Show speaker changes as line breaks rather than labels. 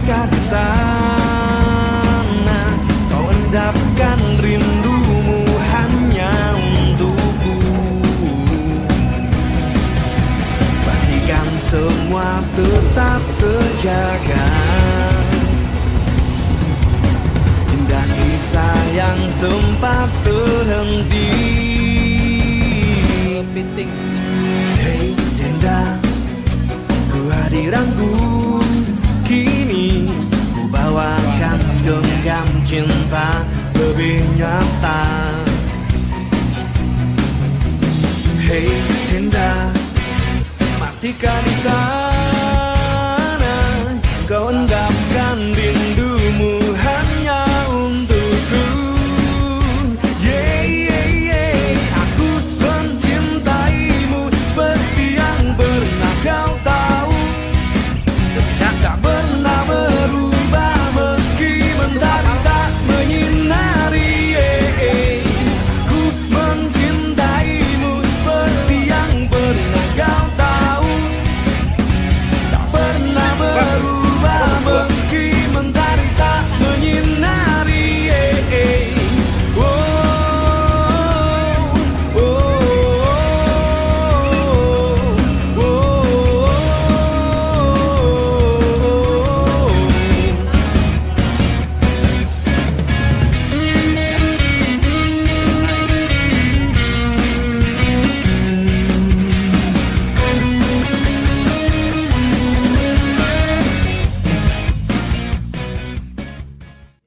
masihkah di sana? Kau endapkan rindumu hanya untukku. Pastikan semua tetap terjaga. Indah kisah yang sempat terhenti. Hei Dinda, kehadiranku kini ku bawakan segenggam cinta lebih nyata. Hei Dinda, masihkah di sana? Kau